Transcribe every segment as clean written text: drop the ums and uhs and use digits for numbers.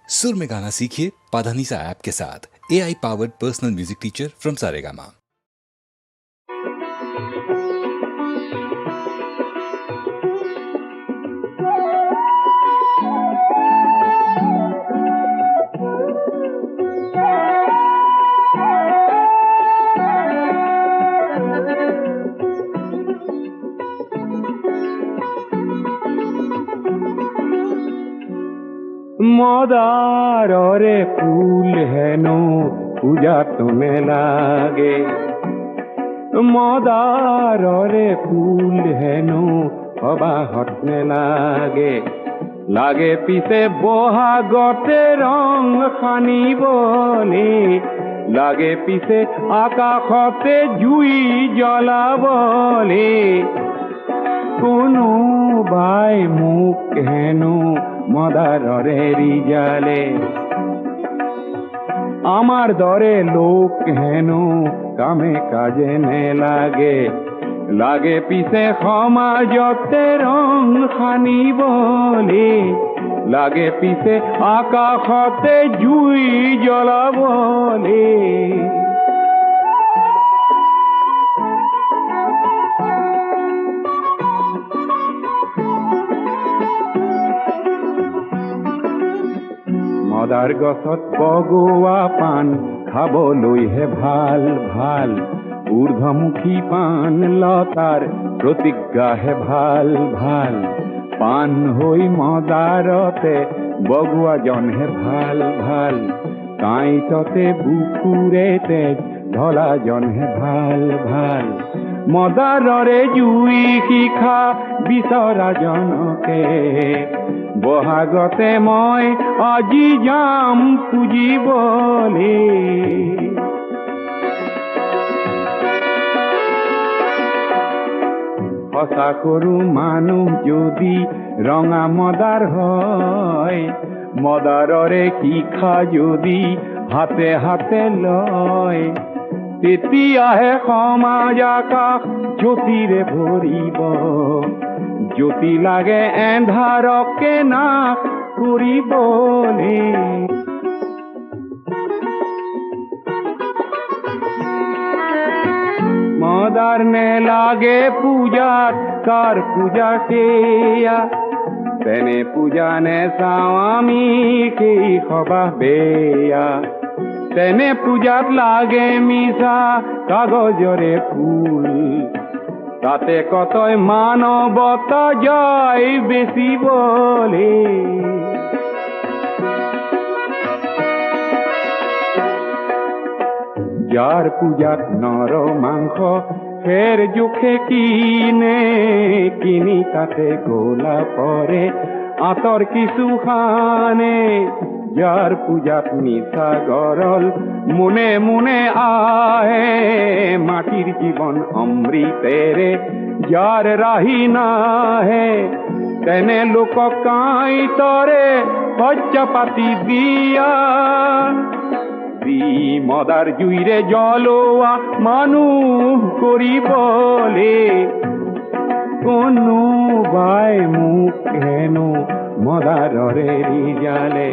सुर में गाना सीखिए पाधानीसा ऐप के साथ। AI powered personal music teacher from Saregama. মদারে ফুল হেন পূজা তুমি লাগে, মদারে ফুল হেন অবাহত লাগে, লাগে পিছে বহাগতে রং সানিবলে, লাগে পিছে আকাশতে জুই জ্বলাবলে, কোনোবাই মোক হেনো মদাররে রিজালে, আমার দরে লোক হেন কামে কাজে নে লাগে, লাগে পিছে সমাজতে রং সানিবলে, লাগে পিছে আকাশতে জুই জ্বলাবলে। মদাৰ গছত বগোৱা পাণ খাবলৈহে ভাল ভাল, ঊৰ্ধ্বমুখী পাণ লতাৰ প্ৰতিজ্ঞাহে ভাল ভাল, পাণ হৈ মদাৰতে বগোৱাজনহে ভাল ভাল, কাঁইটতে বুকুৰে তেজ ঢলাজনহে ভাল ভাল, মদাৰৰে জুই শিখা বিচৰাজনকে বহাগতে মই আজি যাম পুজিবলে। সঁচা কৰো মানুহ যদি ৰঙা মদাৰ হয়, মদাৰৰে শিখা যদি হাতে হাতে লয়, তেতিয়াহে সমাজ আকাশ জ্যোতিৰে ভৰিব, জ্যোতি লাগে এন্ধাৰকে নাশ কৰিবলে। মদাৰ নে লাগে পূজাত কাৰ পূজা সেয়া, তেনে পূজা নে চাওঁ আমি সেই সবাহ বেয়া, তেনে পূজাত লাগে মিছা কাগজৰে ফুল, তাতে কতই মানৱতা যায় বেচিবলে। যাৰ পূজাত নৰ মাংস ফেৰ জোখে কিনে, কিনি তাতে গোলা পৰে আঁতৰ কিছু খানে, যাৰ পূজাত মিছা গৰল মুনে মুনে আহে, মাটিৰ জীৱন অমৃতেৰে যাৰ ৰাহি নাহে, তেনে লোকক কাঁইটৰে শয্যা পাতি দিয়া, দি মদাৰ জুইৰে জ্বলোৱা মানুহ কৰিবলে। কোনোবাই মোক হেনো মদাৰৰে ৰিজালে,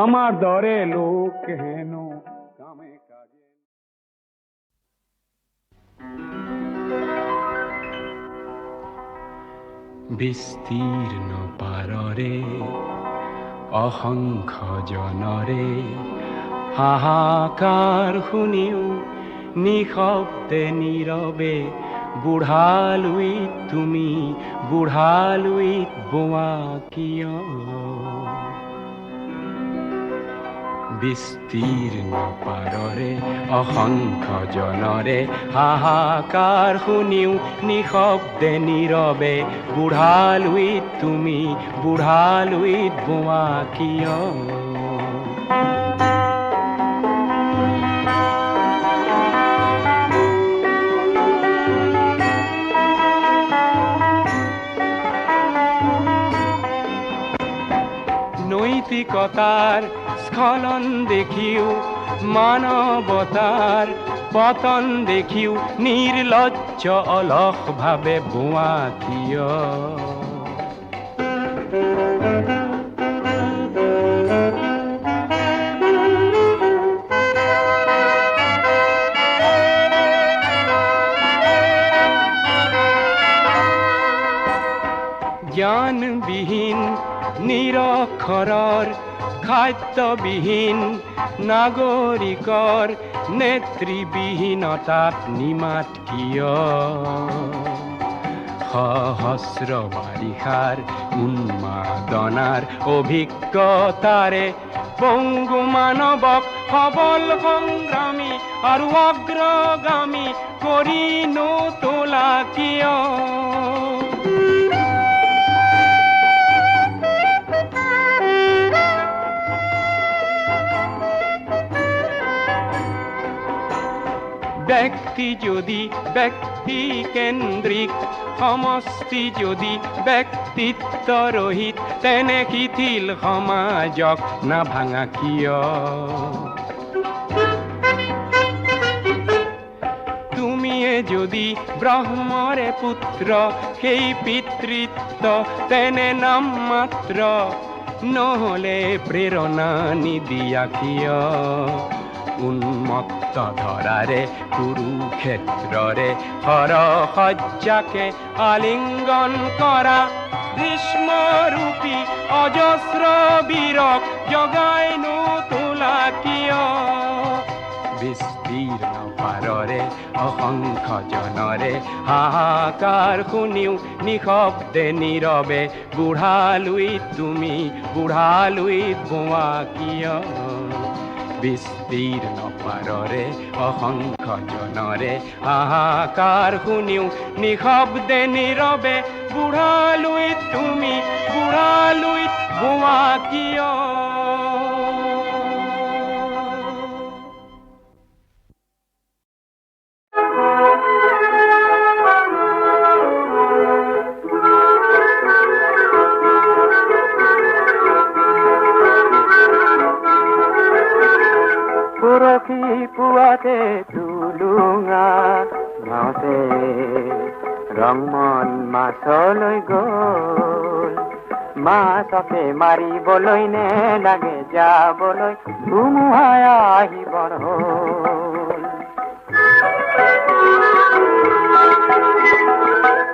আমাৰ দৰে লোক হেন কামে কাজে। বিস্তীৰ্ণ পাৰৰে অসংখ্য জনৰে হাহাকাৰ শুনিও নিশব্দে নীৰৱে, বুঢ়ালুইত তুমি বুঢ়ালুইত বোৱা কিয়, বিস্তীৰ্ণ পাৰৰে অসংখ্য জনৰে হাহাকাৰ শুনিও নিশব্দে নীৰৱে, বুঢ়ালুইত তুমি বুঢ়ালুইত বোৱা কিয়। নৈতিকতাৰ স্খলন দেখিও, মানৱতাৰ পতন দেখিও, নিৰ্লজ্জ অলস ভাবে বোৱা কিয়। বিহীন নিৰক্ষৰৰ খাদ্যবিহীন নাগৰিকৰ নেতৃবিহীনতাত নিমাত কিয় সহস্ৰ বাৰিষাৰ উন্মাদনাৰ অভিজ্ঞতাৰে পংগু মানৱক সবল সংগ্ৰামী আৰু অগ্ৰগামী কৰি নোতোলা কিয় ব্যক্তি যদি ব্যক্তি কেন্দ্ৰিক সমষ্টি যদি ব্যক্তিত্ব ৰহিত তেনে শিথিল সমাজক নাভাঙা কিয় তুমিয়ে যদি ব্ৰহ্মৰে পুত্ৰ সেই পিতৃত্ব তেনে নাম মাত্ৰ নহলে প্ৰেৰণা নিদিয়া কিয় উন্মত্ত ধৰাৰে কুৰুক্ষেত্ৰৰে হৰসজ্জাকে আলিংগন কৰা ভীষ্মৰূপী অজস্ৰ বীৰক জগাই নোতোলা কিয় বিস্তীৰ্ণ পাৰৰে অসংখ্য জনৰে হাহাকাৰ শুনিও নিশব্দে নীৰৱে বুঢ়ালুইত তুমি বুঢ়ালুইত বোৱা কিয় বিস্তীৰ্ণ পাৰৰে অসংখ্য জনৰে হাহাকাৰ শুনিও নিশব্দে নীৰৱে বুঢ়ালুইত তুমি বুঢ়ালুইত বোৱা কিয় পৰখি পুৱাতে তুলুঙা নাওতে ৰংমন মাছলৈ গ'ল মাছকে মাৰিবলৈ নে লাগে যাবলৈ ধুমুহাই আহিবৰ হ'ল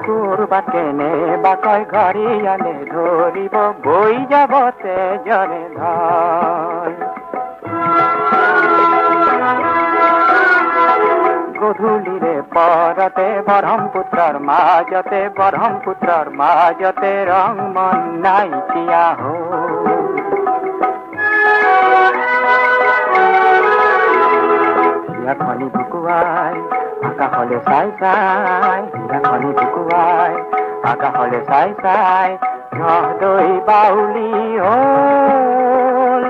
কৰবাত কেনেবাকৈ ঘৰিয়ালে ধৰিব বৈ যাব তেজৰে ঢল গধূলিৰে পৰতে ব্ৰহ্মপুত্ৰৰ মাজতে ৰংমন নাইকিয়া হ'ল হিয়াখনি বুকুৱাই আকাশলে চাই চাই হিয়াখনি বুকুৱাই আকাশলে চাই চাই নদৈ বাউলি হ'ল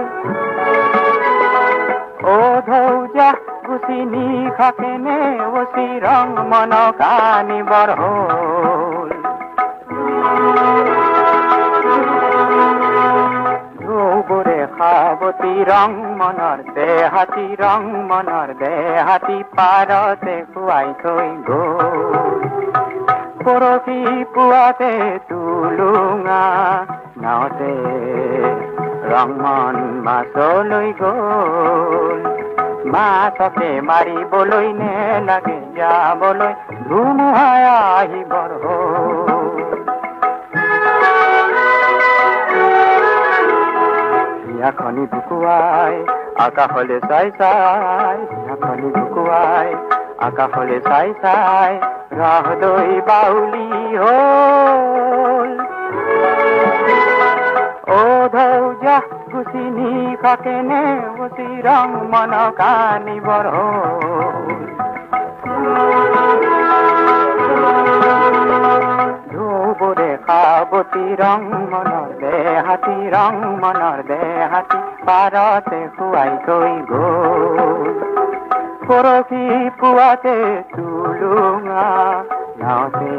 ও ধৌজা গুচি নিশাকেনে অচি ৰং মনক আনিবৰ হ'ল ঢৌবোৰে সাৱতি ৰং মনৰ দেহাতী পাৰতে খুৱাই থৈ গ'ল পৰখি পুৱাতে তুলুঙা নাওতে ৰংমন মাছলৈ গ'ল মাছকে মাৰিবলৈ নে লাগে যাবলৈ ধুমুহাই আহিবৰ হ'ল হিয়াখনি বুকুৱাই আকাশলে চাই চাই হিয়াখনি বুকুৱাই আকাশলে চাই চাই ৰহদৈ বাউলি হ'ল ও ধৌজা গুচি নিশাকেনে অচি ৰং মনক আনিবৰ হ'ল ঢৌবোৰে সাৱতি ৰং মনৰ দেহাতী পাৰতে খুৱাই থৈ গ'ল পৰখি পুৱাতে তুলুঙা নাওতে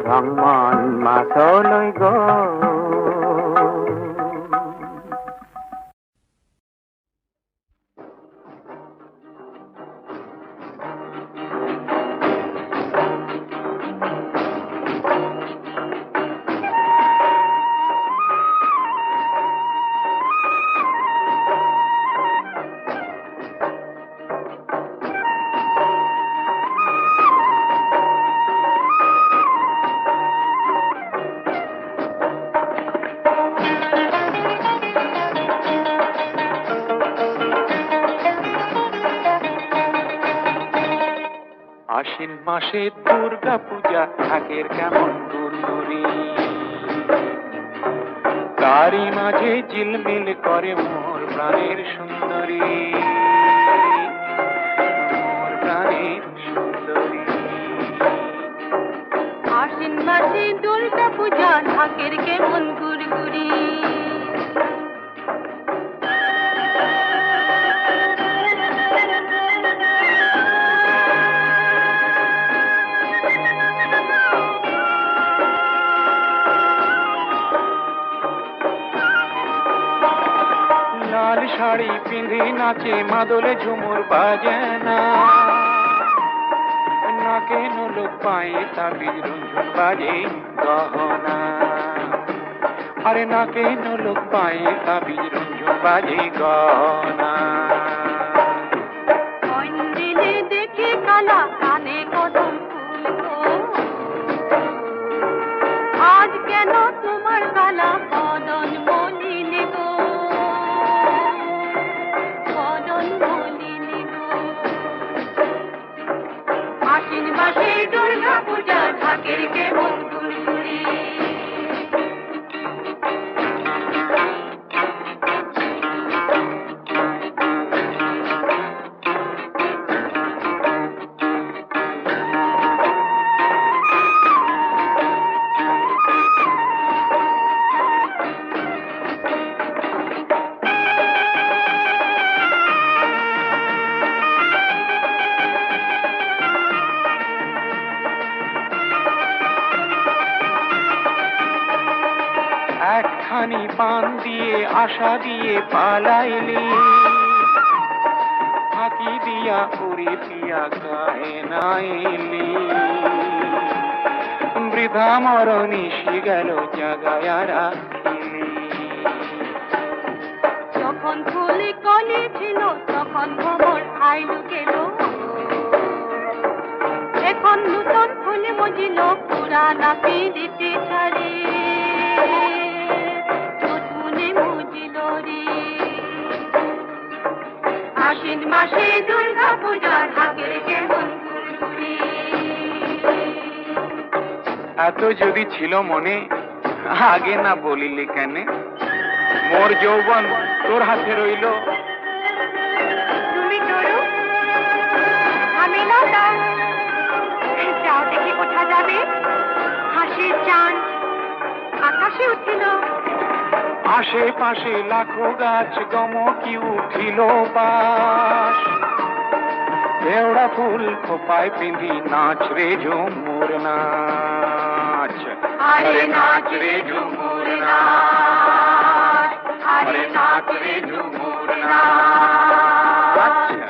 ৰংমন মাছলৈ গ'ল আশ্বিন মাসে দুর্গা পূজা ঢাকের কেমন গুরগুরি, তারই মাঝে ঝিলমিল করে মোর প্রাণের সুন্দরী, মোর প্রাণের সুন্দরী। আশ্বিন মাসে দুর্গা পূজা ঢাকের কেমন গুড়গুড়ি, লাল শাড়ি পিঁধে নাচে মাদলে ঝুমুর বাজে না, নাকে নোলক পায়ে তাবিজ রঞ্জন বাজে গহনা, আরে নাকে নোলক পায়ে তাবিজ রঞ্জন বাজে গহনা। কন্দিলে দেখে কালা কানে কদম ফুল গো, আজ কেন তোমার কালা কদম মলিন গো, কদম মলিন গো। আশ্বিন মাসে দুর্গা পূজা ঢাকের কেমন গুড়গুড়ি, একখানি পান দিয়ে আশা দিয়ে পালাইলি, ফাঁকি দিয়া উড়ি পিয়া গায়ে নাইলি, বৃথা মরণিশি গেল জাগায়া রাখিলি। যখন ফুলে কলি ছিল তখন ভ্রমর আইলু গেল, এখন নূতন ফুলে মজিল পুরানা পিড়িতে ছাড়ে, নতুনে মজিল রে। আশ্বিন মাসে দুর্গা পূজা ঢাকের কেমন গুড়গুড়ি, এত যদি ছিল মনে আগে না বলিলি কেন, মোর যৌবন তোর হাতে রইল। তুমি তরু আমি লতা, যাও দেখি কোথা যাবে। হাসির চাঁদ আকাশে উঠিল, আশেপাশে লাখো গাছ গমকি উঠিল পাশ, দেওড়া ফুল খোপায় পিঁধি নাচ রে ঝুমুর নাচ, আরে নাচ রে ঝুমুর নাচ, আরে নাচ রে ঝুমুর নাচ। আচ্ছা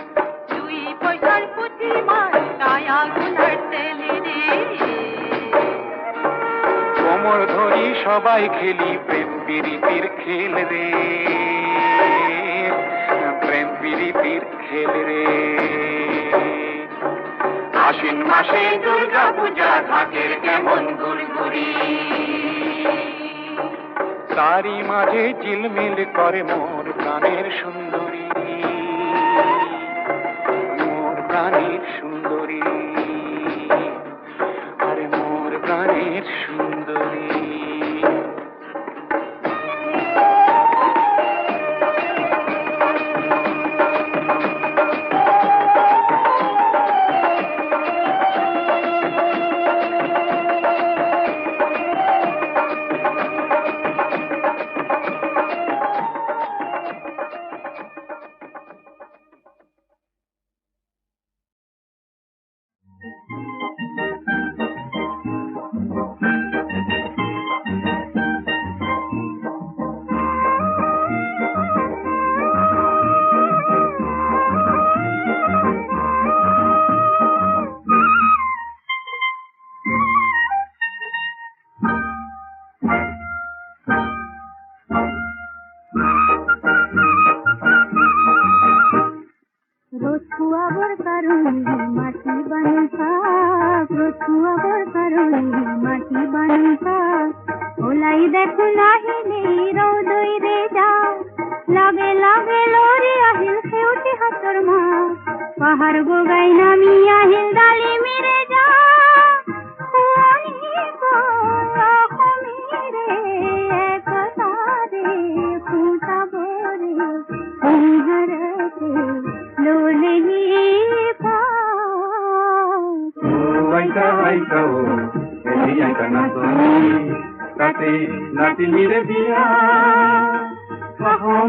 দুই পয়সার পুঁথি মাছ কায়া গুনার তেলে রে, কোমর ধরি সবাই খেলি প্রেম প্রীতির খেল রে, প্রেম প্রীতির খেল রে। আশ্বিন মাসে দুর্গা পূজা ঢাকের কেমন গুড়গুড়ি, তারই মাঝে ঝিলমিল করে মোর প্রাণের সুন্দরী, মোর প্রাণের সুন্দরী, আরে মোর প্রাণের সুন্দরী। দেখো নাহিলে রৌদই রে যাও লাগে লাগে লরে আহিল সেউটি হাতর মা পাহাড় গোগাই নামি আহিল ডালি মেরে আইকা না তুমি তাতে নাতিনির বিয়া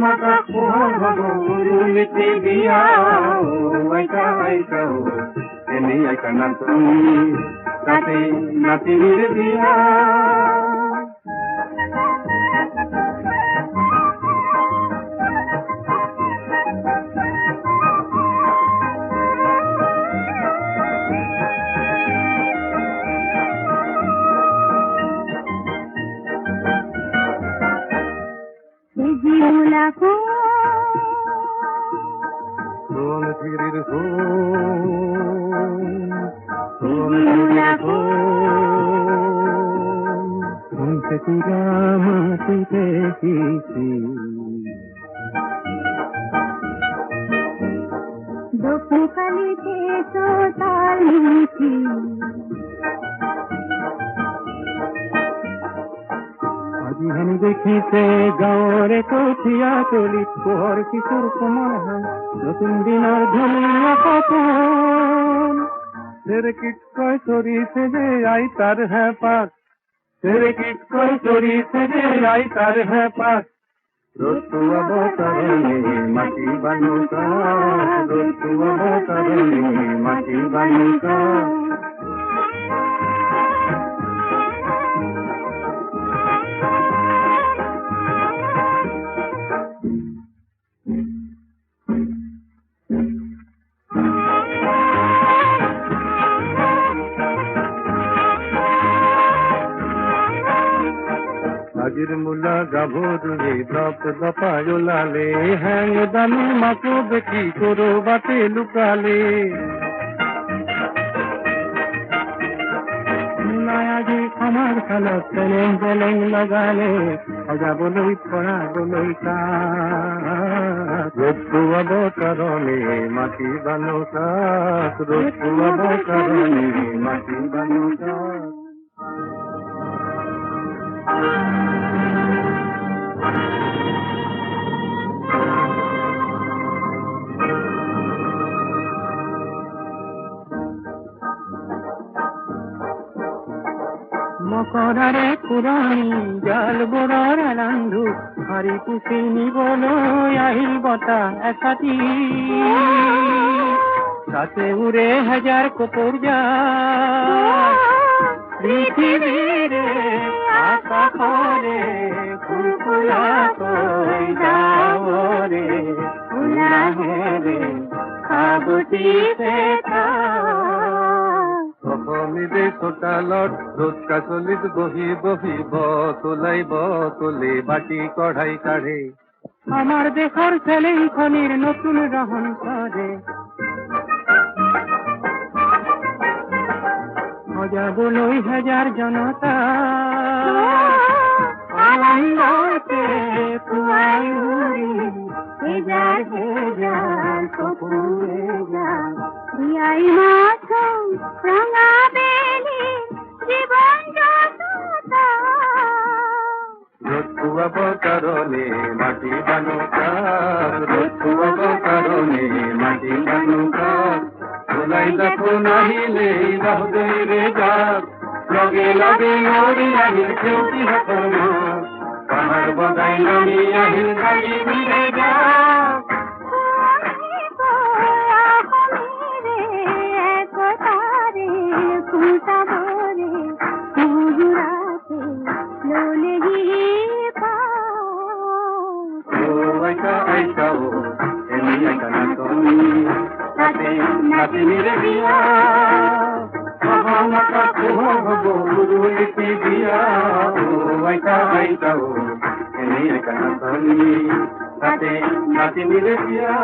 মাতা পোহর হব নীতি বিয়া ও আইকা ও এনে আইকা না তুমি তাতে নাতিনির বিয়া জীবলাকো সোন ফিরির জীবলাকো শুনতে তুরা মাটিতে কিছি দোপু কালিতে তো তাল মিছি আজি হেন দেখিছে গাঁৱৰে কঠীয়া তলি পোহৰ কিশোৰ কোমল হয় নতুন দিনৰ ধুনীয়া সপোন চেৰেকিটকৈ চৰিছে যে আই তাৰ হেঁপাত চেৰেকিটকৈ চৰিছে যে আই তাৰ হেঁপাত ৰতুৱাব কাৰণে মাটি বানুকা ৰতুৱাব কাৰণে মাটি বানুকা আজিৰ মূলা গাভৰুৱে দপ দপাই ওলালে হেং দামী মাকো বেটি কৰবাতে লুকালে মূলাই আজি আমাৰ খালত চেলেং চেলেং লগালে সজাবলৈ পৰাবলৈ ৰতুৱাব কাৰণে মাটি বানুকা ৰতুৱাব কাৰণে মাটি বানুকা মকৰাৰে পুৰণি জাল বোৰৰ ৰান্ধু হাৰি পুচি নিবলৈ আহিল বতাহ এচাতি তাতে উৰে হাজাৰ কপৰ যায় পৃথিৱীৰে আকাশৰে ফুলফুলাকৈ ডাৱৰে উলাহেৰে সাবুতিছে অসমীদে চোতালত ৰ'দ কাচলিত বহি বহি বতলে বাটি কঢ়াই কাঢ়ে আমাৰ দেশৰ চেলেংখনিৰ নতুন ৰহন কৰে সজাবলৈ হাজাৰ জনতা আনন্দতে পুৱাই উৰি হেজাৰ হেজাৰ চকুৰে যাম বিয়াই মাথোঁ ৰঙা বেলি জীৱন যততা ৰতুৱাব কাৰণে মাটি বানুকা ৰতুৱাব কাৰণে মাটি বানুকা ওলাই দেখো নাহিলে বাহুদৈৰে যাক লগে লগে মৰি আহিল সেউতি হাতৰ মাক পাহাৰ বগাই নামি আহিল গাড়ী মিলে যাক একতাৰে খুঁটাবৰে সুজুৰাতে ললেহি আইকা ও এনে আইকা না তুমি তাতে নাতিনিৰ বিয়া মাতা পোহৰ হব নীতি বিয়া ও আইকা ও এনে আইকা না তুমি তাতে নাতিনিৰ বিয়া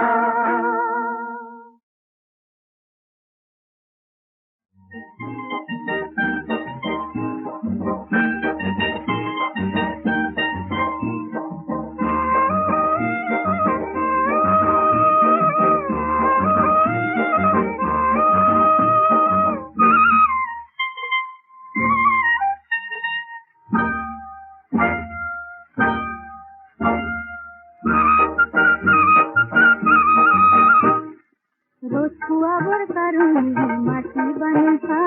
রতুয়াবর কারণে মাটি বানুকা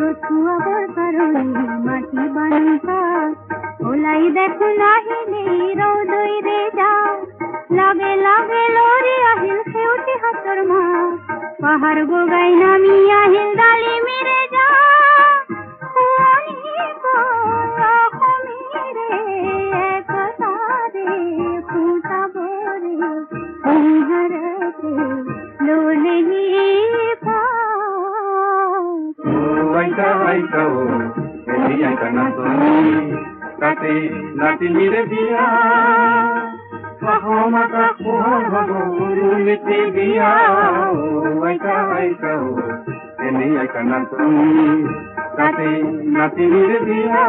রতুয়াবার কারণে মাটি বানুকা ওলাই দেখো নাহিলে রৌদই রে যা লাগে লাগে লরি আহিল সেউটি হাতর মা পাহাড় গোগাই নামি আহিল ডালি মেরে যা খুয়ানি গো মেরে একতারে ফুটাবো রে হরতে লোলে পা aita aita o eni aita natoni tate nati mire biya mahomata kuhoro urumiti biya o aita o eni aita natoni tate nati mire biya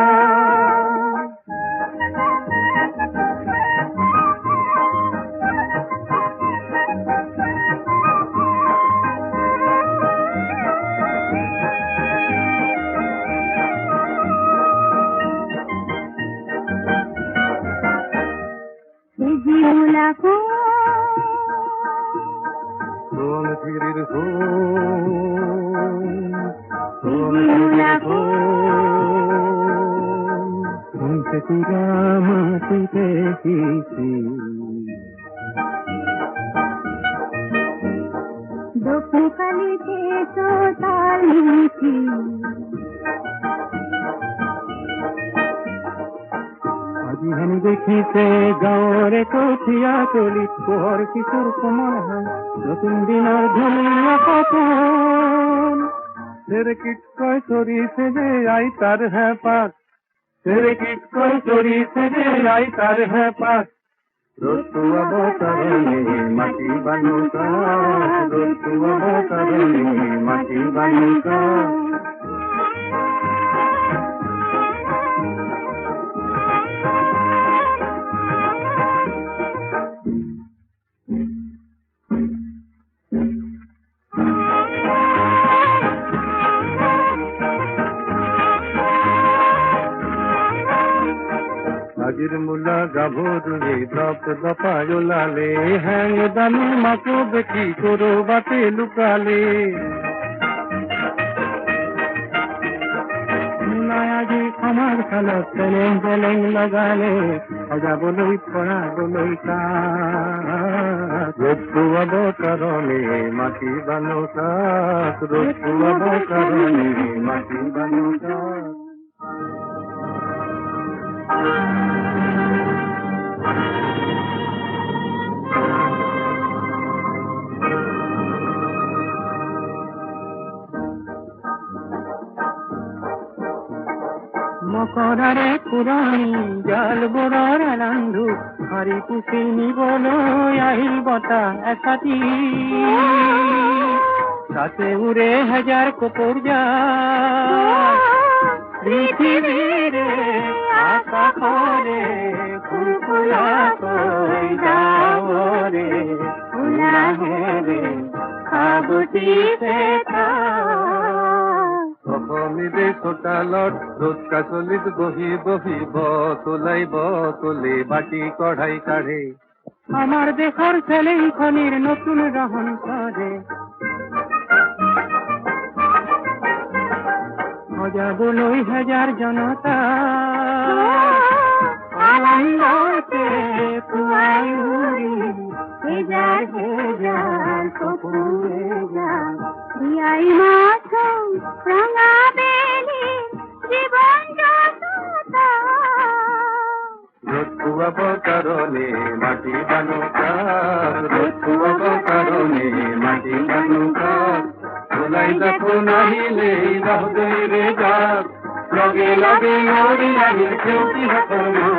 দেখিতে গাঁৱৰে কঠীয়া তলিত পোহৰ কিশোৰ কোমল হাই নতুন দিনৰ ধুনীয়া সপোন চেৰেকিত কৈ চৰিছে যে আইতাৰ হেঁপাত চেৰেকিত কৈ চৰিছে যে আইতাৰ হেঁপাত ৰতুৱাব কাৰণে মাটি বানুকা ৰতুৱাব কাৰণে মাটি বানুকা আজিৰ মূলা গাভৰুৱে দপ দপাই ওলালে হেং দামী মাকো দেখি কৰবাতে লুকালে মূলাই আজি আমাৰ খালত চেলেং চেলেং লগালে সজাবলৈ পৰাবলৈ তাত ৰতুৱাব কাৰণে মাটি বানুকাত ৰতুৱাব কাৰণে মাটি বানুকাত মকৰাৰে পুৰণি জাল বোৰৰ ৰান্ধো হাৰি পুচি নিবলৈ আহিল বতাহ এচাতি তাতে উৰে হেজাৰ কপোৰ জাল পৃথিৱীৰে আকাশৰে ফুলফুলাকৈ যাৱৰে উলাহেৰে সাবতিছে অসমীৰে চোতালত ৰ'দ কাচলিত বহি বহি বতলে বাটি কঢ়াই কাঢ়ে আমাৰ দেশৰ চেলেংখনিৰ নতুন ৰহন কৰে সজাবলৈ হেজাৰ জনতা আনন্দতে পুৱাই উৰি হেজাৰ হেজাৰ কপোৰে যাম বিয়াই মাথো ৰঙা বেলি জীৱন যততা ৰতুৱাব কাৰণে মাটি বানুকা ৰতুৱাব কাৰণে মাটি বানুকা ওলাই দেখো নাহিলে ৰহদৈ ৰে যাক লগে লগে লৰি আহিল সেউটি হাতৰ মা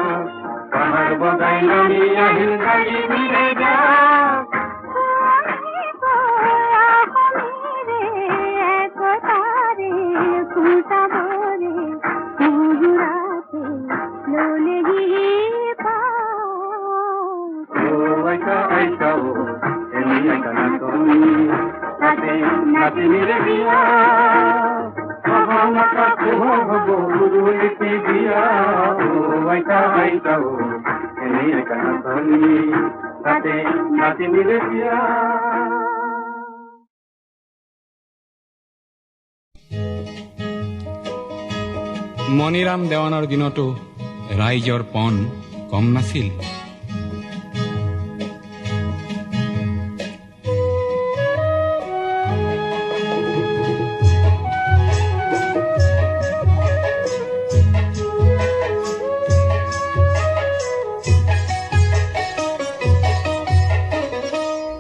পাহাৰ বগাই নামি আহিল গাড়ী মিৰে যাক aita o eni aita natoni tate nati mire biya mahomata kuhoro urumiti biya o aita o eni aita natoni tate nati mire biya Maniram দেৱানৰ দিনতো ৰাইজৰ পণ কম নাছিল।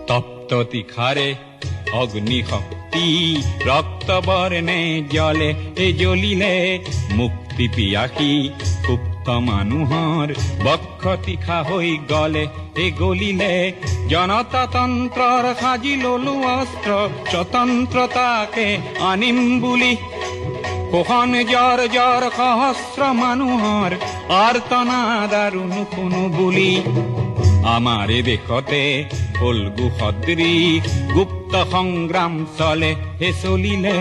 তপ্ত তীখাৰে অগ্নিশক্তি ৰক্ত বৰ্ণে জলে জ্বলিলে মুক্তি পিয়াসী সুপ্ত মানুহৰ বক্ষ তীখা হৈ গলে গলিলে জনতাতন্ত্ৰৰ সাজি ললো অস্ত্ৰ স্বতন্ত্ৰতাকে আনিম বুলি কোখন জ্বৰ জ্বৰ সহস্ৰ মানুহৰ আৰ্তনাদ আৰু নুশুনো বুলি আমাৰ দেশতে ফল্গু সদৃশ গুপ্ত সংগ্ৰাম চলে চলিলে।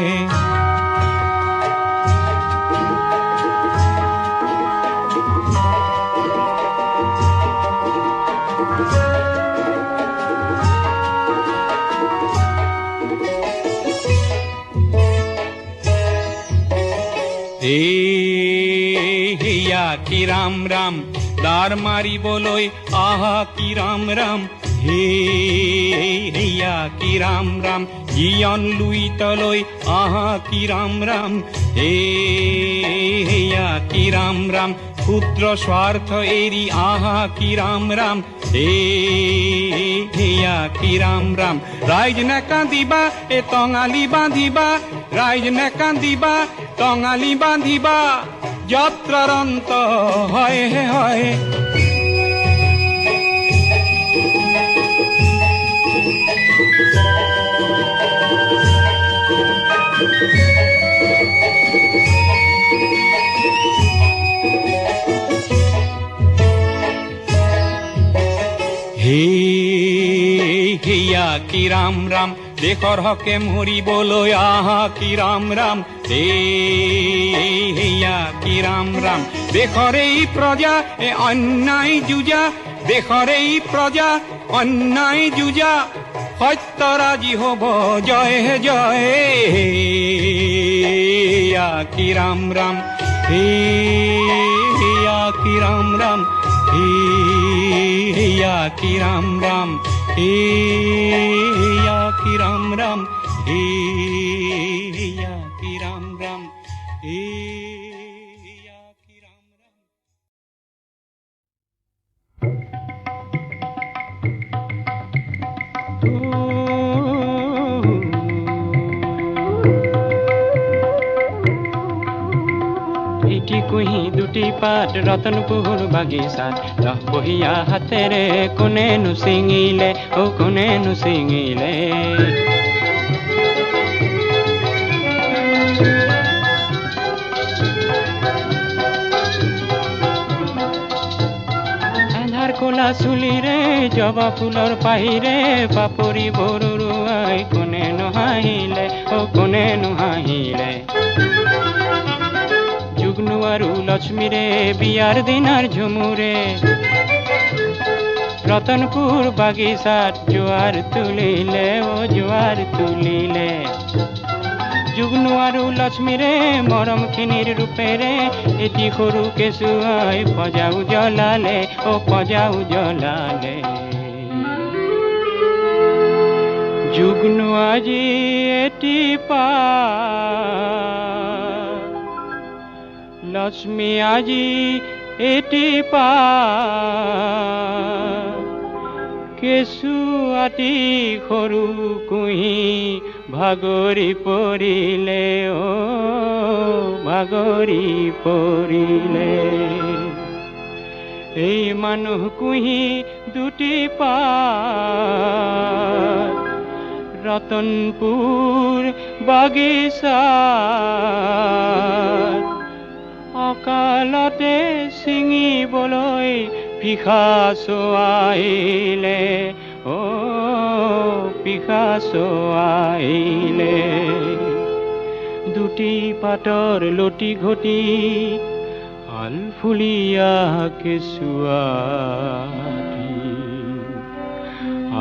হেয়া কি ৰাম ৰাম দাৰ মাৰিবলৈ আহা কি ৰাম ৰাম হেয়া কি ৰাম ৰাম জীয়ন লুইতলৈ আহা কি ৰাম ৰাম হেয়া কি ৰাম ৰাম ক্ষুদ্ৰ স্বাৰ্থ এৰি আহা কি ৰাম ৰাম হেয়া কি ৰাম ৰাম ৰাইজ নেকান্দিবা এ টঙালি বান্ধিবা ৰাইজ নেকান্দিবা টঙালি বান্ধিবা যাত্ৰাৰ অন্ত হয় হয়। হেয়া কি ৰাম ৰাম দেশৰ হকে মৰিবলৈ আহা কি ৰাম ৰাম হেয়া কি ৰাম ৰাম দেশৰ এই প্ৰজা এ অন্যায় যুঁজা দেশৰ এই প্ৰজা অন্যায় যুঁজা সত্যৰাজি হ'ব জয় জয় হেয়া কি ৰাম ৰাম হেয়া কি ৰাম ৰাম হেয়া কি ৰাম ৰাম হেয়া কি ৰাম ৰাম হেয়া কি ৰাম ৰাম হেয়া কি ৰাম ৰাম। ইটি কুহি দুটি পাত ৰতনপুৰ বাগিচাত দহ বহিয়া হাতেৰে কোনেনো ছিঙিলে অ কোনেনো ছিঙিলে আন্ধাৰ কলা চুলিৰে জবা ফুলৰ পাহিৰে পাপৰি বৰুৱাই কোনে নহাঁহিলে অ কোনে নহাঁহিলে যুগ্নু আৰু লক্ষ্মীৰে বিয়াৰ দিনাৰ ঝুমুৰে ৰতনপুৰ বাগিচাত জোৱাৰ তুলিলে অ জোৱাৰ তুলিলে যুগ্নু আৰু লক্ষ্মীৰে মৰমখিনিৰ ৰূপেৰে এটি সৰু কেঁচুৱাই পজাও জ্বলালে অ পজাও জ্বলালে যুগ্নু আজি এটি পা লক্ষ্মী আজি এটি পা কেঁচুৱাটি সৰু কুঁহি ভাগৰি পৰিলে অ ভাগৰি পৰিলে এই মানুহ কুঁহি দুটি পা ৰতনপুৰ বাগিচা অকালতে ছিঙিবলৈ পিশাচো আহিলে অ পিশাচো আহিলে দুটি পাতৰ লটি ঘটি আলফুলীয়া কেঁচুৱাটি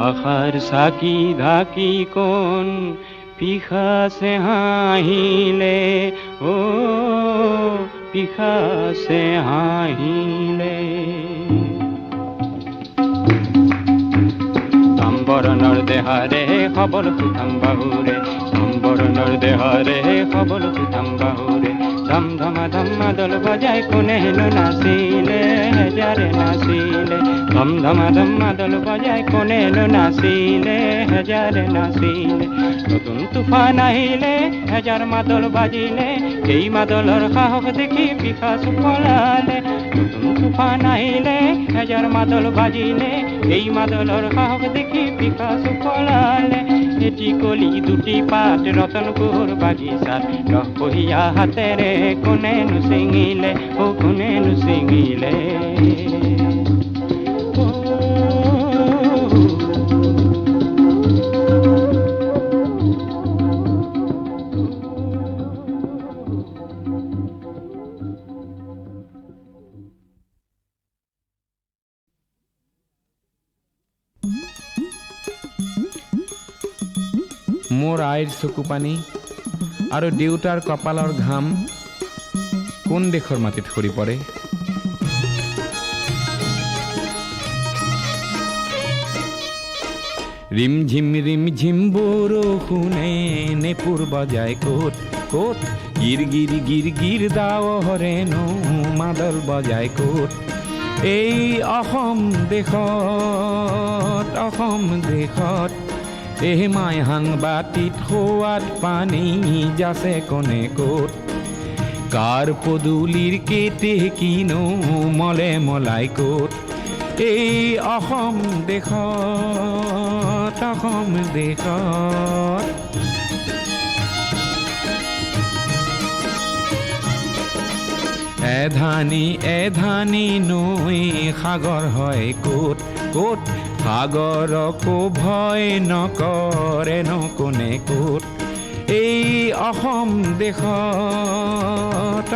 আশাৰ চাকি ঢাকি কোন পিশাচে হাঁহিলে অ পিশাচে হাঁহিলে বৰণৰ দেহাৰে সবল সুঠাম বাহুৰে বৰণৰ দেহাৰে সবল সুঠাম বাহুৰে ধম ধমা ধমা দল বজাই কোনে হেনো নাচিলে হেজাৰে নাচিলে ধম ধমা ধমা দল বজাই কোনে হেনো নাচিলে হেজাৰে নাচিলে নতুন তুফান আহিলে হেজাৰ মাদল বাজিলে এই মাদলৰ সাহস দেখি পিশাচ পলালে নতুন তুফান আহিলে হেজাৰ মাদল বাজিলে এই মাদলৰ সাহস দেখি পিশাচ পলালে এটি কলি দুটি পাত ৰতন কোৰ বাগিচাত দহপহীয়া হাতেৰে কোনেনো ছিঙিলে ও কোনেনো ছিঙিলে মোৰ আইৰ চকু পানী আৰু দেউতাৰ কপালৰ ঘাম কোন দেশৰ মাটিত সৰি পৰে ৰিম ঝিম বৰষুণে নেপুৰ বজায় ক'ত ক'ত গিৰ গিৰ দাৱৰে নৌ মাদল বজায় ক'ত এই অসম দেশত এই মাই সাংবাতিত সোৱাদ পানী যাচে কোনে ক'ত কাৰ পদূলিৰ কেতে কিনো মলে মলাই ক'ত এই অসম দেশত এধানি নৈ সাগৰ হয় ক'ত ক'ত সাগৰকো ভয় নকৰে ন কোনে ক'ত এই অসম দেশত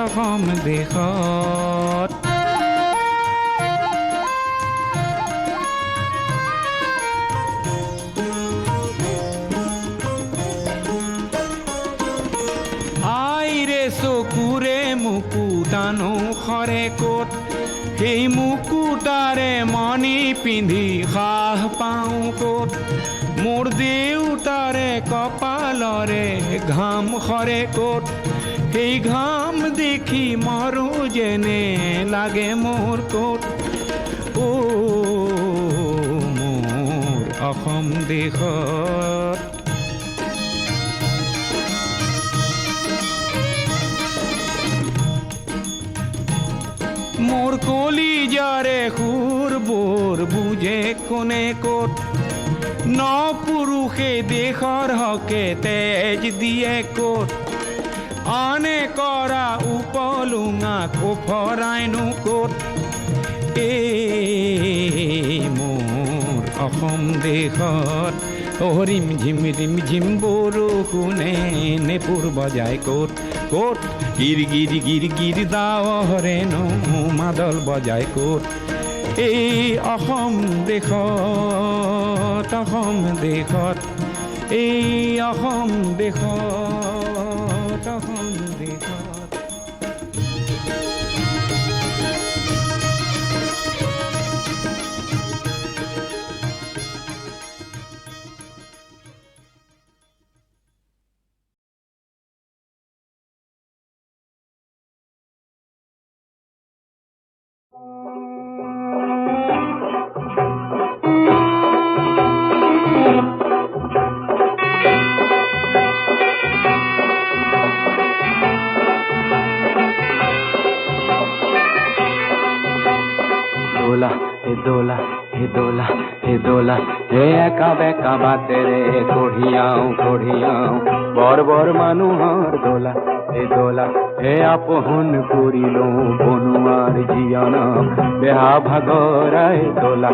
আইৰে চকুৰে মুকুতানো খৰে ক'ত সেই মুকুতাৰে মণি পিন্ধি সাহ পাওঁ ক'ত মোৰ দেউতাৰে কপালৰে ঘাম খৰে ক'ত সেই ঘাম দেখি মৰো যেনে লাগে মোৰ ক'ত ও মোৰ অসম দেশত মোৰ কলিজাৰে সুৰবোৰ বুজে কোনে ক'ত ন পুৰুষে দেশৰ হকে তেজ দিয়ে ক'ত আনে কৰা উপলুঙা কোফৰাইনো ক'ত এই মোৰ অসম দেশত ৰিম ঝিম বৰষুণে নেপুৰ বজায় ক'ত ক'ত গিৰ দাৱৰে নৌ মাদল বজায় ক'ত এই অসম দেশত এই অসম দেশত দোলা হে একা বেকা বাতেৰে কঢ়িয়াও বৰ মানুহৰ দোলা হে আপোন কৰিলো বনোৱাৰ জীয়নক বেহা ভাগৰাই দোলা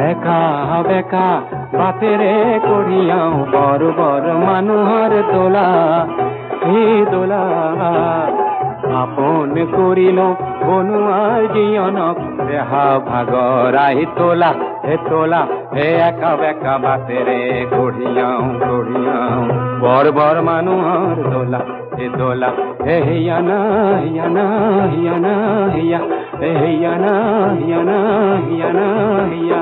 একা বেকা বাতেৰে কঢ়িয়াও বৰ মানুহৰ দোলা হে দোলা আপোন কৰিলো বনুৱাৰ জীৱনক দেহা ভাগৰাই তোলা হে একা বেকা বাটেৰে কঢ়িয়াও বৰ মানুহৰ দোলা হে হিয়ানা হিয়া হে হিয়ানা হিয়া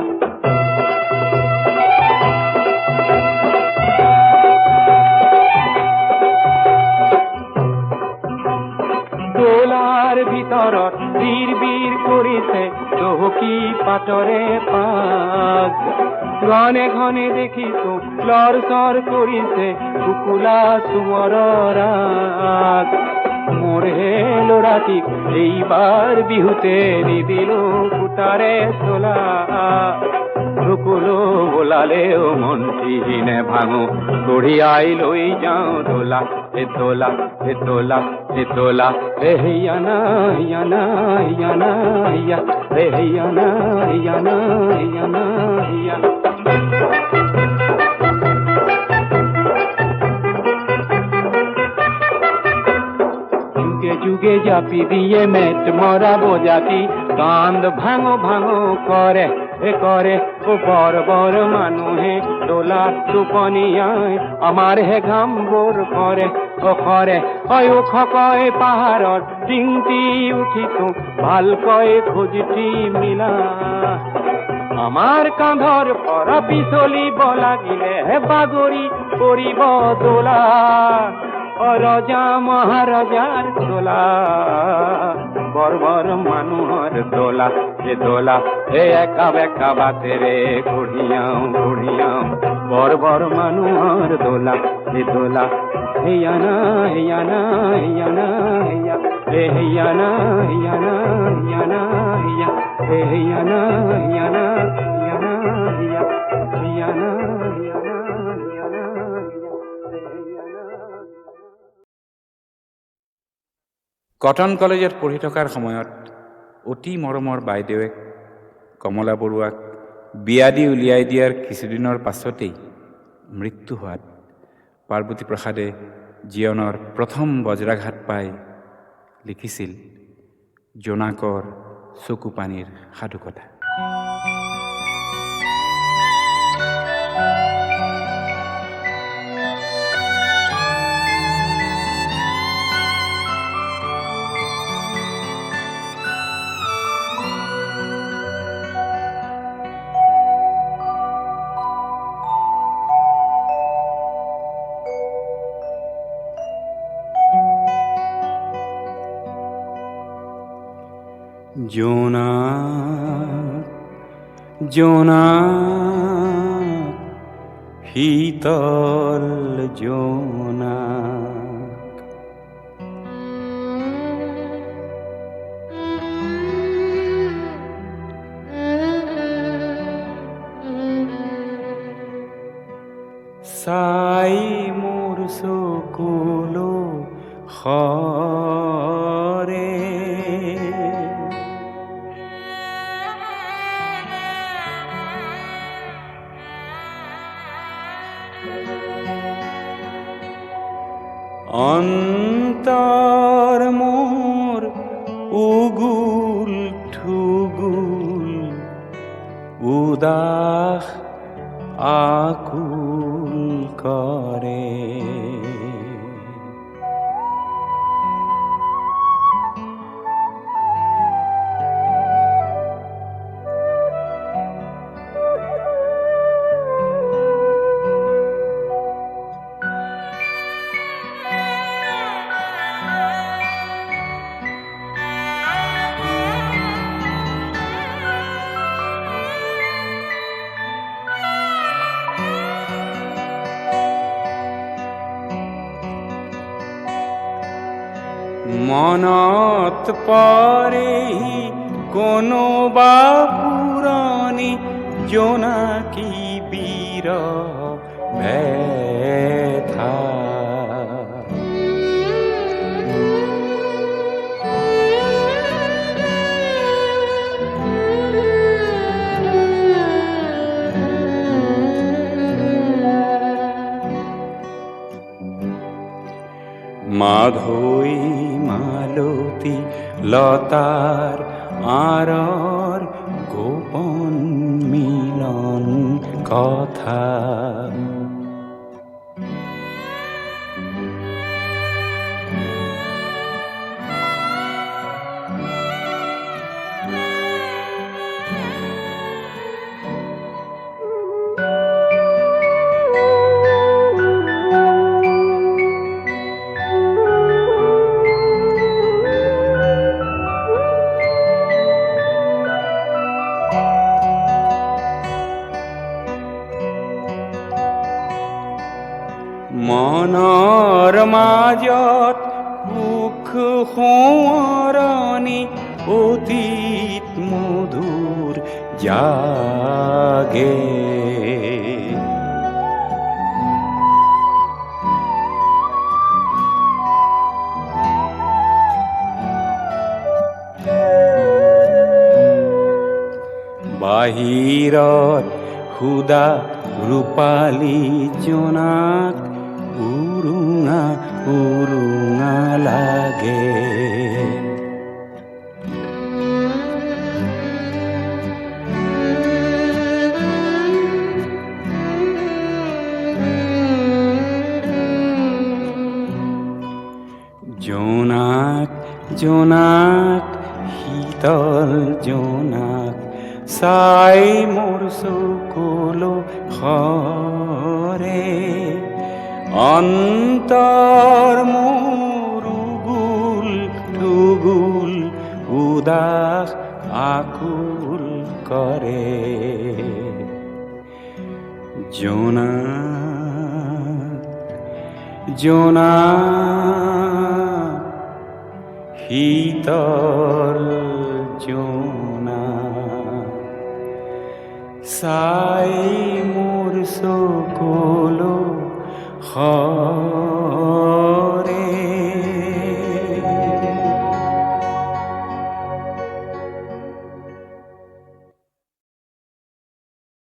দোলাৰ ভিতৰত বীৰ কৰিছে চহকী পাতৰে পাগ ঘনে ঘনে দেখিছো লৰ চৰ কৰিছে কুকুলা চুমৰৰ ৰাগ মোৰ হে ল'ৰাটিক এইবাৰ বিহুতে নিদিলো ফুটাৰে চোলা ৰুকুলো বোলালেও মন্ত্ৰীনে ভাঙো কঢ়িয়াই লৈ যাওঁ দোলা হে হিয়ানা হে হিয়ানা হিয়া যুগে জাপি দিয়ে মেট মরা বোজাতি কান্দ ভাঙো করে ও বর মানুহে দোলা টোপনিয়াই আমাৰ হে ঘাম বোৰ কৰে খকয় পাহাৰত টিংটি উঠিছো ভালকৈ খুজিছি মিলা আমাৰ কান্ধৰ পৰা পিছলিব লাগিলে বাগৰি পৰিব দোলা ৰজা মহাৰাজাৰ দোলা বৰ মানুহৰ দোলা হে একা বেকা বাটেৰে কঢ়িয়াও বৰ মানুহৰ দোলা হিয়ানা হিয়া হে হিয়ানা কটন কলেজত পঢ়ি থকাৰ সময়ত অতি মৰমৰ বাইদেৱে কমলা বৰুৱাক বিয়া দি উলিয়াই দিয়াৰ কিছুদিনৰ পাছতেই মৃত্যু হোৱাত পাৰ্বতী প্ৰসাদে জীৱনৰ প্ৰথম বজ্ৰাঘাত পাই লিখিছিল জোনাকৰ চকু পানীৰ সাধুকথা। জোনাক শীতল জোনাক চাই মোৰ চকুলো সৰে অন্তৰ মোৰ উগুল ঠুগুল উদাস আকুল কৰে মনত পৰে কোনোবা পুৰণি জোনাকী বীৰ ব্যথা মাধৈ মালতী লতাৰ আঁৰৰ গোপন মিলন কথা মনৰ মাজত সুখ সোঁৱৰণি অতীত মধুৰ জাগে বাহিৰত সুদা ৰূপালী জোনাক উৰুঙা উৰুঙা লাগে জোনাক জোনাক শীতল জোনাক চাই মোৰ চকুলো সৰে অন্তৰ মোৰ উগুল ঠুগুল উদাস আকুল কৰে জোনাক জোনাক শীতল জোনাক চাই মোৰ চকুলো